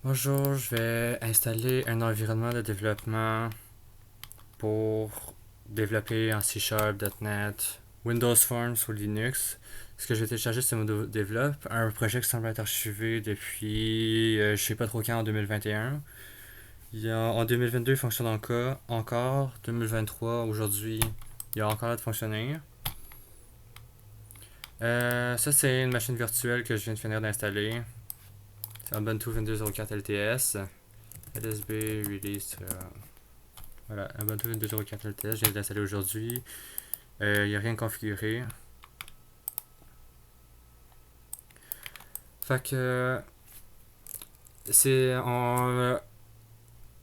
Bonjour, je vais installer un environnement de développement pour développer en C Sharp, .NET, Windows Forms ou Linux. Ce que je vais télécharger, c'est Modo Develop, un projet qui semble être archivé depuis je sais pas trop quand en 2021. En 2022, il fonctionne encore. 2023, aujourd'hui, il a encore l'air de fonctionner. Ça, c'est une machine virtuelle que je viens de finir d'installer. C'est Ubuntu 22.04 LTS. LSB release. Voilà, Ubuntu 22.04 LTS, je viens de l'installer aujourd'hui. Il n'y a rien configuré. Fait que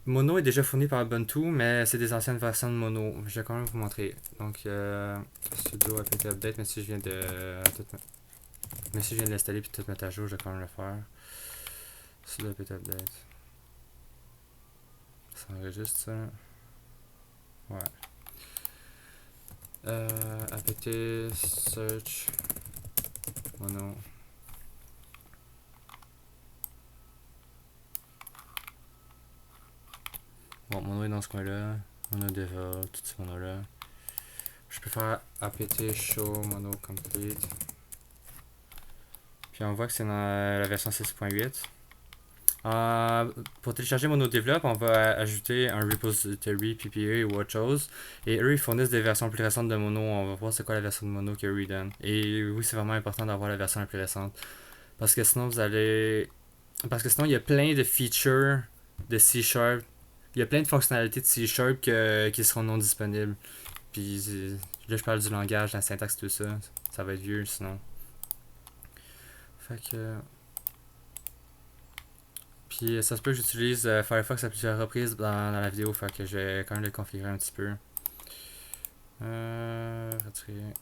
Mono est déjà fourni par Ubuntu, mais c'est des anciennes versions de Mono. Je vais quand même vous montrer. Donc, sudo apt update, mais si je viens de l'installer puis de tout mettre à jour, je vais quand même le faire. Sudo apt update. Ça enregistre ça. Ouais. Apt search Mono. Bon, Mono est dans ce coin-là. Mono develop, tout ce Mono-là. Je peux faire apt show mono complete. Puis on voit que c'est dans la version 6.8. Pour télécharger MonoDevelop, on va ajouter un repository PPA ou autre chose. Et eux, ils fournissent des versions plus récentes de Mono. On va voir c'est quoi la version de Mono qu'eux ils donnent. Et oui, c'est vraiment important d'avoir la version la plus récente. Parce que sinon, il y a plein de features de C Sharp. Il y a plein de fonctionnalités de C Sharp qui seront non disponibles. Puis là, je parle du langage, la syntaxe, tout ça. Ça va être vieux sinon. Fait que. Puis ça se peut que j'utilise Firefox à plusieurs reprises dans la vidéo, fait que je vais quand même le configurer un petit peu. Retirer.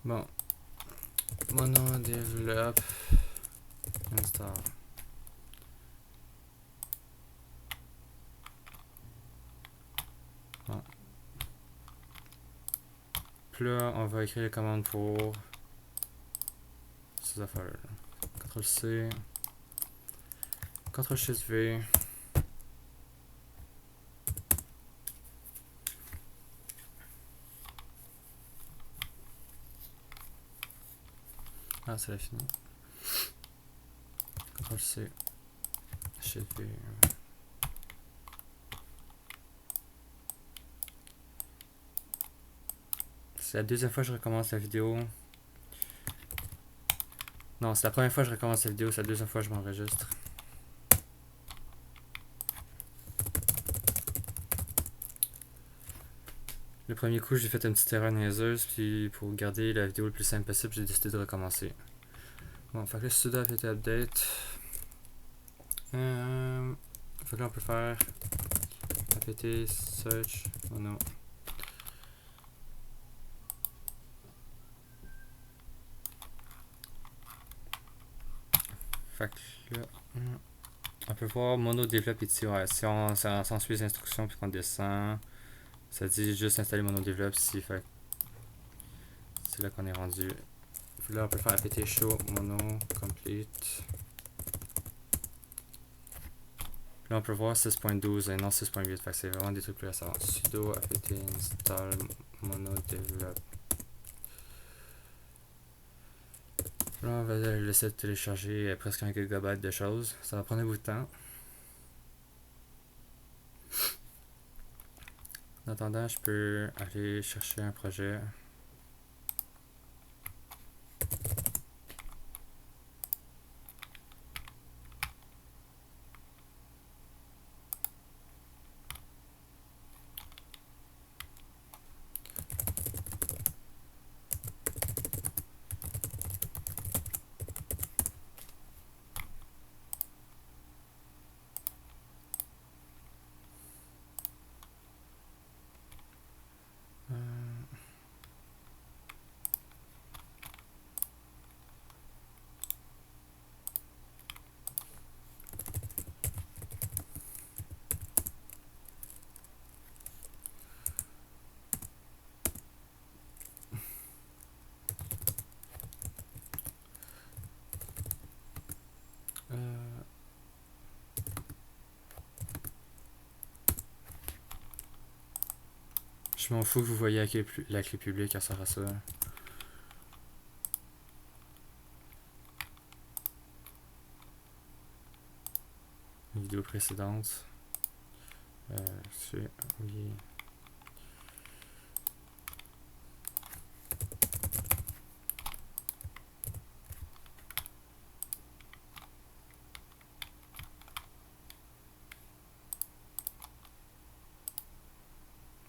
Bon. Mono develop. Install. Bon. Puis là, on va écrire les commandes pour ces affaires-là. CTRL-C. CTRL-SHIFT-V. Ah, c'est la fini. CTRL-C. SHIFT-V. C'est la deuxième fois que je recommence la vidéo. Non, c'est la première fois que je recommence la vidéo, c'est la deuxième fois que je m'enregistre. Le premier coup, j'ai fait une petite erreur niaiseuse, puis pour garder la vidéo le plus simple possible, j'ai décidé de recommencer. Bon, fait que là, sudo apt update. Fait que là, on peut faire apt search. Oh non. Fait que là, on peut voir mono develop ici. Ouais, si on suit les instructions puis qu'on descend, ça dit juste installer mono develop ici. Fait que c'est là qu'on est rendu. Puis là, on peut faire apt show mono complete. Là, on peut voir 6.12 et non 6.8. Fait que c'est vraiment des trucs plus récents. Sudo apt install mono develop. Là, on va laisser télécharger presque 1 GB de choses. Ça va prendre un bout de temps. En attendant, je peux aller chercher un projet. Je m'en fous que vous voyez la clé publique, elle sert à ça. Vidéo précédente. Oui.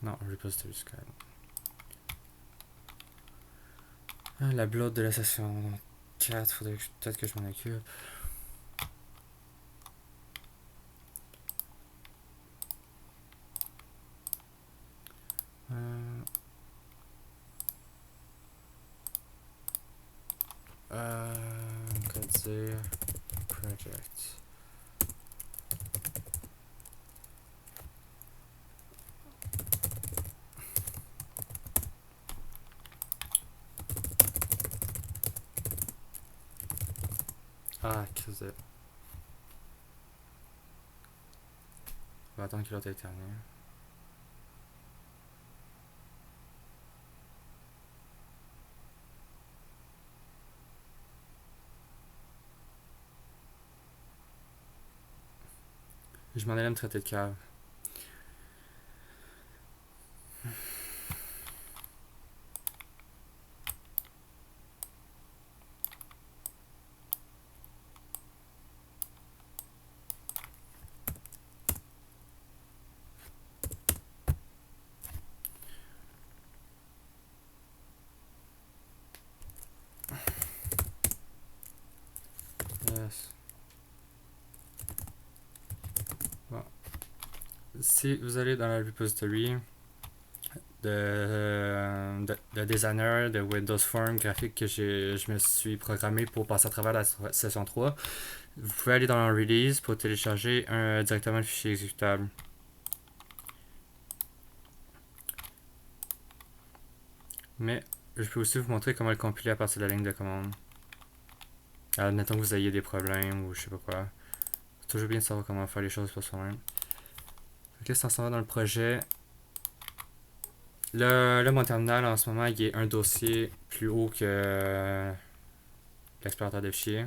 Non, repository scan. Ah, la blotte de la session 4, faudrait peut-être que je m'en occupe. On va dire project. Ah, crise de... On va attendre que l'autre ait terminé. Je m'en allais me traiter de cave. Yes. Bon. Si vous allez dans la repository de designer de Windows Form graphique que je me suis programmé pour passer à travers la session 3, vous pouvez aller dans le release pour télécharger directement le fichier exécutable. Mais je peux aussi vous montrer comment le compiler à partir de la ligne de commande. Admettons que vous ayez des problèmes ou je sais pas quoi. C'est toujours bien de savoir comment faire les choses pour soi-même. Donc là, si on s'en va dans le projet, là, mon terminal en ce moment, il est un dossier plus haut que l'explorateur de fichiers.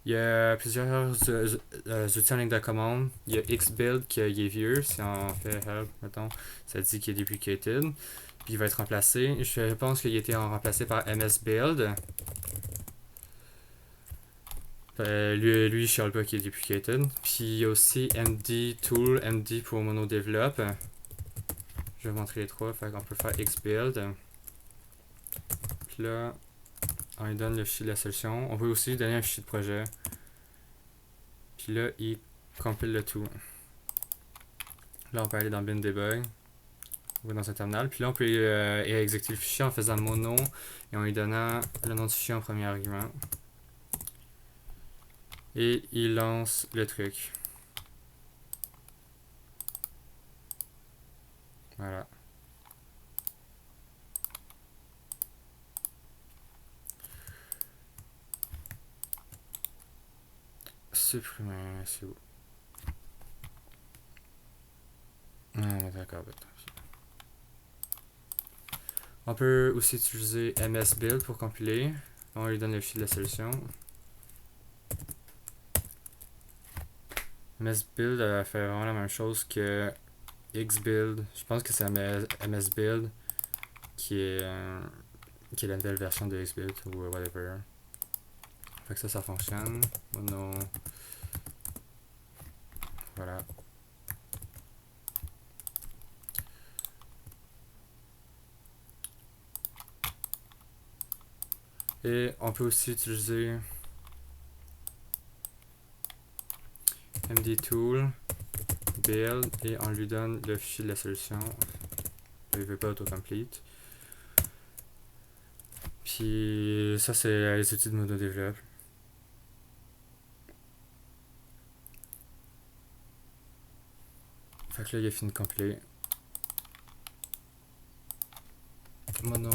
Il y a plusieurs outils en ligne de commande. Il y a Xbuild qui est vieux. Si on fait help, mettons, ça dit qu'il est deprecated. Puis il va être remplacé. Je pense qu'il a été remplacé par MSBuild. Lui, je chiale pas qui est deprecated. Puis il y a aussi MD Tool, MD pour MonoDevelop. Je vais vous montrer les trois. Fait qu'on peut faire Xbuild. Puis là, on lui donne le fichier de la solution. On peut aussi lui donner un fichier de projet. Puis là, il compile le tout. Là, on peut aller dans bin debug. On va dans un terminal. Puis là, on peut exécuter le fichier en faisant mono et en lui donnant le nom du fichier en premier argument. Et il lance le truc. Voilà. Supprimer, c'est où? Ah, d'accord. On peut aussi utiliser MSBuild pour compiler. On lui donne le fichier de la solution. MSBuild fait vraiment la même chose que Xbuild. Je pense que c'est MSBuild qui est la nouvelle version de Xbuild ou whatever. Fait que ça fonctionne. Mono. Voilà. Et on peut aussi utiliser MD Tool, build, et on lui donne le fichier de la solution. Il veut pas autocomplete. Puis ça, c'est les outils de MonoDevelop. Fait que là, il a fini de compiler. Mono.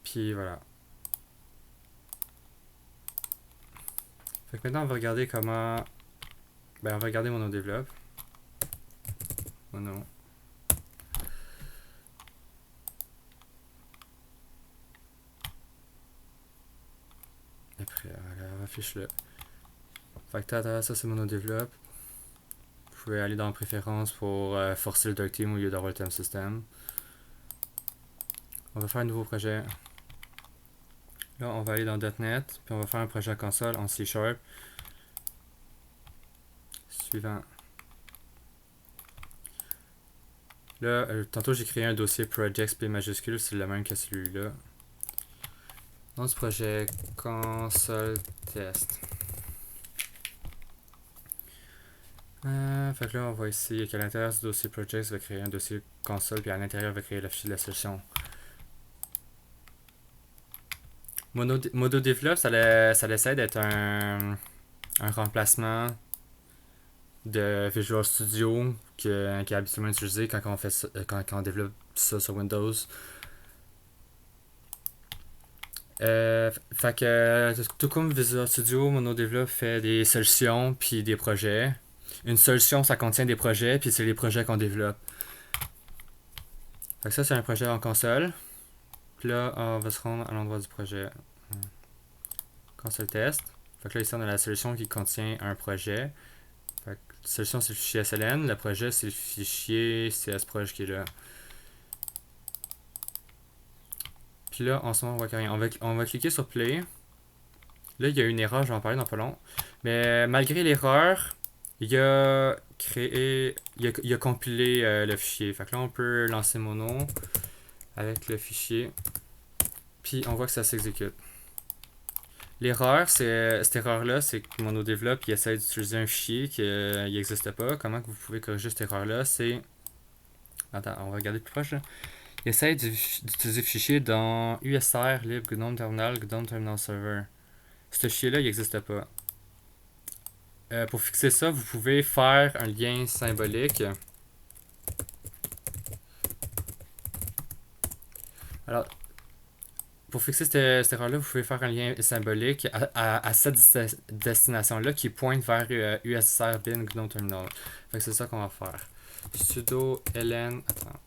Puis voilà. Fait que maintenant, on va regarder comment... Ben, on va regarder MonoDevelop. Mono. Et puis, voilà, affiche-le. Fait que à ça, c'est MonoDevelop. Vous pouvez aller dans Préférences pour forcer le Dark Theme au lieu d'avoir le Theme System. On va faire un nouveau projet. Là, on va aller dans .NET, puis on va faire un projet à console en C#. Suivant. Là, tantôt j'ai créé un dossier Projects P majuscule, c'est le même que celui-là. Dans ce projet, console test. Fait que là, on va ici qu'à l'intérieur du dossier Projects, on va créer un dossier console, puis à l'intérieur, on va créer le fichier de la solution. MonoDevelop, ça essaie d'être un remplacement de Visual Studio qui est habituellement utilisé quand on fait ça, quand on développe ça sur Windows. Fait que tout comme Visual Studio, MonoDevelop fait des solutions puis des projets. Une solution, ça contient des projets, puis c'est les projets qu'on développe. Fait que ça, c'est un projet en console. Puis là, on va se rendre à l'endroit du projet. Console test. Fait que là, ici, on a la solution qui contient un projet. Fait que la solution, c'est le fichier SLN. Le projet, c'est le fichier CSproj qui est là. Puis là, en ce moment, on voit rien. On va cliquer sur Play. Là, il y a une erreur, je vais en parler dans pas long. Mais malgré l'erreur, il a créé, il a compilé le fichier. Fait que là, on peut lancer Mono avec le fichier. Puis on voit que ça s'exécute. L'erreur, cette erreur-là, c'est que MonoDevelop il essaie d'utiliser un fichier qui n'existe pas. Comment que vous pouvez corriger cette erreur-là? C'est. Attends, on va regarder plus proche. Là. Il essaie d'utiliser le fichier dans USR, lib, GNOME Terminal, GNOME Terminal Server. Ce fichier-là, il n'existe pas. Pour fixer ça, vous pouvez faire un lien symbolique. Alors, pour fixer cette erreur-là, vous pouvez faire un lien symbolique à cette destination-là qui pointe vers USR bin GNOME Terminal. Fait que c'est ça qu'on va faire. Sudo ln. Attends.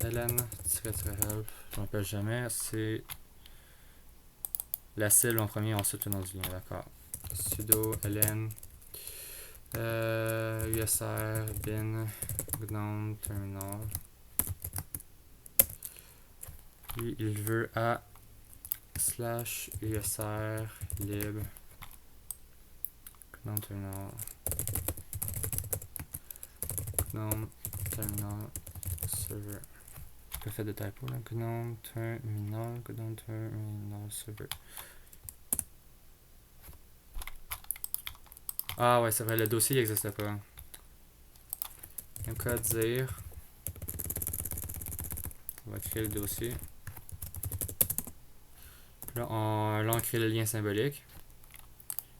ln-help. Je ne m'appelle jamais. C'est la cible en premier, ensuite le nom du lien. D'accord. Sudo ln. USR bin GNOME Terminal. Puis il veut à / USR lib GNOME Terminal GNOME Terminal Server. J'ai fait de typo là. GNOME Terminal Server. Ah ouais, c'est vrai, le dossier n'existait pas. Un code dire. On va créer le dossier. Puis là, on crée le lien symbolique.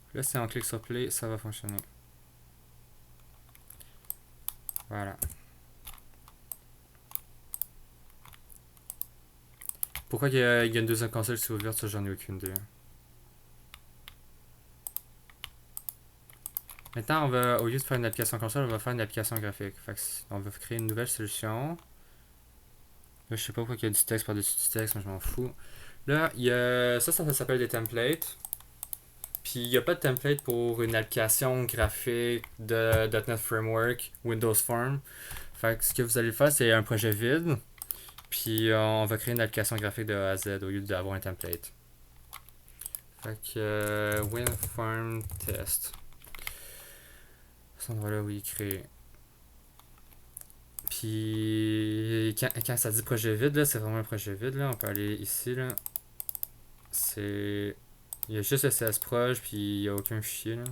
Puis là, si on clique sur Play, ça va fonctionner. Voilà. Pourquoi il y a une deuxième console qui s'est ouverte, ça j'en ai aucune idée. Maintenant, au lieu de faire une application console, on va faire une application graphique. Fait que on va créer une nouvelle solution. Là, je sais pas pourquoi il y a du texte par-dessus du texte, mais je m'en fous. Là, il y a ça s'appelle des templates. Puis il n'y a pas de template pour une application graphique de .NET Framework, Windows Form. Fait que ce que vous allez faire, c'est un projet vide. Puis on va créer une application graphique de A à Z au lieu d'avoir un template. Fait que WinForm Test. Cet endroit-là où il crée. Puis quand ça dit projet vide, là, c'est vraiment un projet vide. Là. On peut aller ici. Là. C'est. Il y a juste le CSproj, puis il n'y a aucun fichier. Là.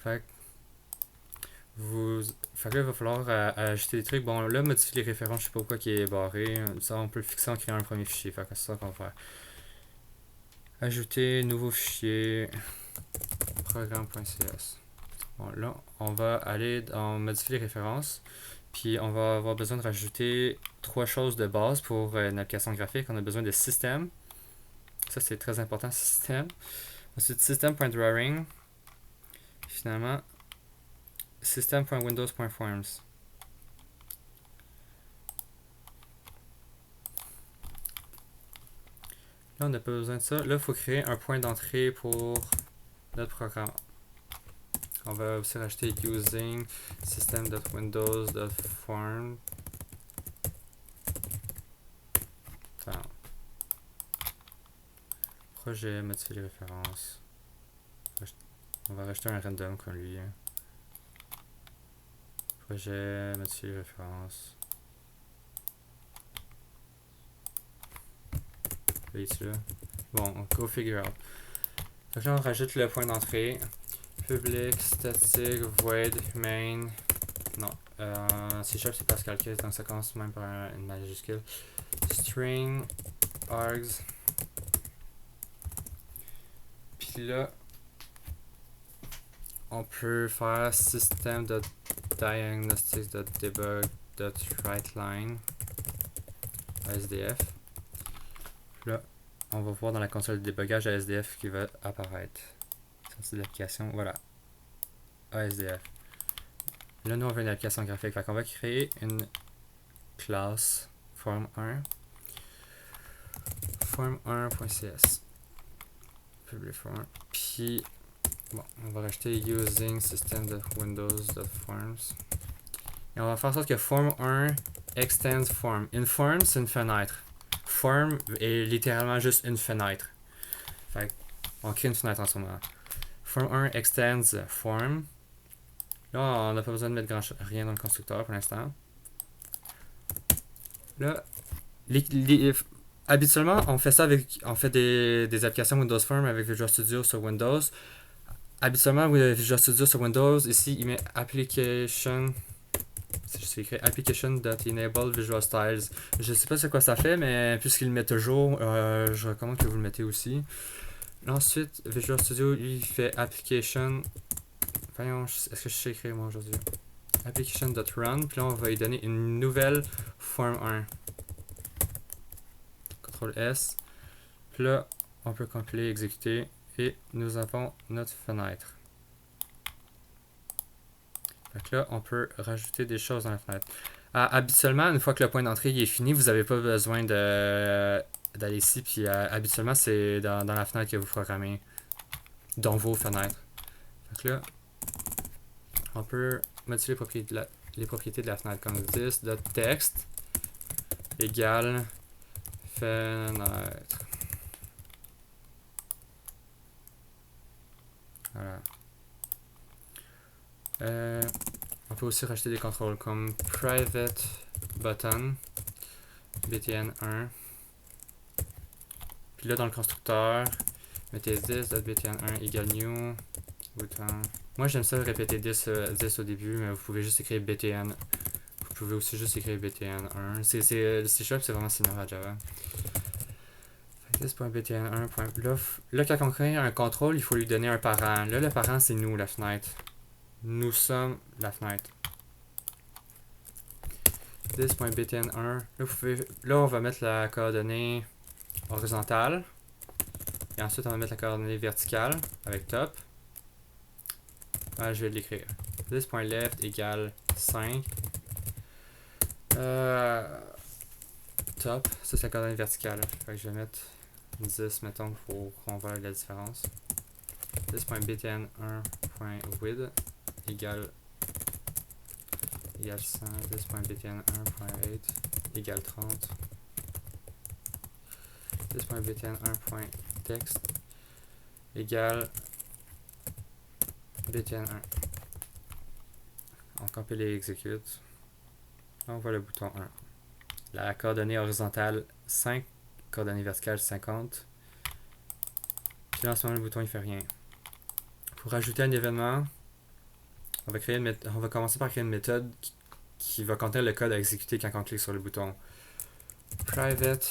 Fait que là, il va falloir ajouter des trucs. Bon, là, modifier les références, je sais pas pourquoi il est barré. Ça, on peut le fixer en créant un premier fichier. Fait que c'est ça qu'on va faire. Ajouter nouveau fichier. Programme.cs. Bon, là, on va aller dans modifier les références. Puis on va avoir besoin de rajouter 3 choses de base pour une application graphique. On a besoin de système. Ça, c'est très important, système. Ensuite, system.drawing. Finalement, system.windows.forms. Là, on n'a pas besoin de ça. Là, il faut créer un point d'entrée pour notre programme. On va aussi rajouter using system.windows.form. Enfin, projet, modifier les références. On va rajouter un random comme lui. Projet, modifier les références. Là, ici, là. Bon, go figure out. Donc là, on rajoute le point d'entrée. Public, static, void, main. Non. C# c'est Pascal case, donc ça commence même par une majuscule. String, args. Puis là, on peut faire system.diagnostics.debug.writeLine SDF. Là, on va voir dans la console de débugage ASDF qui va apparaître. Sortie de l'application, voilà. ASDF. Là, nous, on veut une application graphique. Fait qu'on va créer une classe form1 form1.cs public form. Puis, bon, on va rajouter using system.windows.forms. Et on va faire en sorte que form1 extends form. Une form, c'est une fenêtre. Form est littéralement juste une fenêtre. Fait on crée une fenêtre en ce moment. Form1 extends form. Là, on n'a pas besoin de mettre rien dans le constructeur pour l'instant. Là, habituellement, on fait ça on fait des applications Windows Form avec Visual Studio sur Windows. Habituellement, Visual Studio sur Windows, ici, il met application. C'est écrit application.enable visual styles. Je sais pas ce quoi ça fait, mais puisqu'il le met toujours, je recommande que vous le mettez aussi. Ensuite, Visual Studio, il fait application. Voyons, est-ce que je sais écrire moi aujourd'hui? Application.run, puis là on va lui donner une nouvelle form1. CTRL S. Puis là, on peut compiler, exécuter, et nous avons notre fenêtre. Fait que là, on peut rajouter des choses dans la fenêtre. Habituellement, une fois que le point d'entrée est fini, vous n'avez pas besoin d'aller ici. Puis habituellement, c'est dans la fenêtre que vous programmez, dans vos fenêtres. Fait que là, on peut modifier les propriétés de la fenêtre comme this.text égale fenêtre. Voilà. On peut aussi rajouter des contrôles comme private button btn1. Puis là, dans le constructeur, mettez this.btn1 égale new bouton. Moi, j'aime ça répéter this au début, mais vous pouvez juste écrire btn. Vous pouvez aussi juste écrire btn1. Le C# c'est vraiment similaire à Java. This.btn1. Là, quand on crée un contrôle, il faut lui donner un parent. Là, le parent, c'est nous, la fenêtre. Nous sommes la fenêtre. This.btn1. Là, on va mettre la coordonnée horizontale. Et ensuite, on va mettre la coordonnée verticale avec top. Je vais l'écrire. This.left égale 5. Top. Ça, c'est la coordonnée verticale. Fait que je vais mettre 10, mettons, pour qu'on voit la différence. This.btn1.width égale 100. This.btn1.8 égale 30. This.btn1.text égale btn1. On compile et exécute. On voit le bouton 1. La coordonnée horizontale 5, coordonnée verticale 50. Puis là, en ce moment, le bouton il fait rien. Pour ajouter un événement, on va commencer par créer une méthode qui va contenir le code à exécuter quand on clique sur le bouton. Private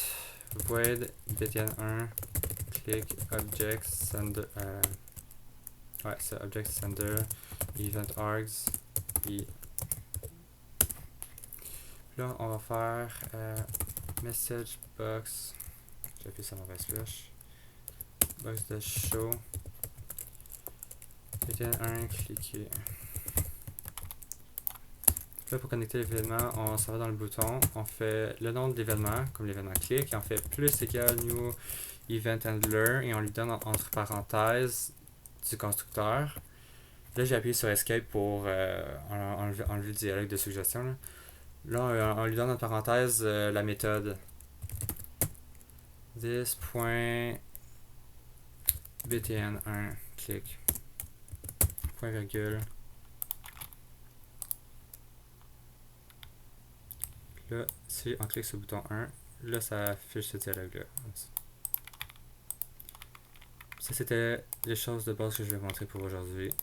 void btn1 click object sender. Ouais, c'est object sender event args. Et là, on va faire message box. J'appuie sur la mauvaise flèche. Box de show. btn1 cliquer. Là, pour connecter l'événement, on s'en va dans le bouton, on fait le nom de l'événement, comme l'événement click, et on fait plus égal new event handler, et on lui donne entre parenthèses du constructeur. Là, j'ai appuyé sur Escape pour enlever le dialogue de suggestion. Là, on lui donne entre parenthèses la méthode. This.btn1 click. Point virgule. Là, si on clique sur le bouton 1, là, ça affiche ce dialogue-là. Ça, c'était les choses de base que je vais montrer pour aujourd'hui.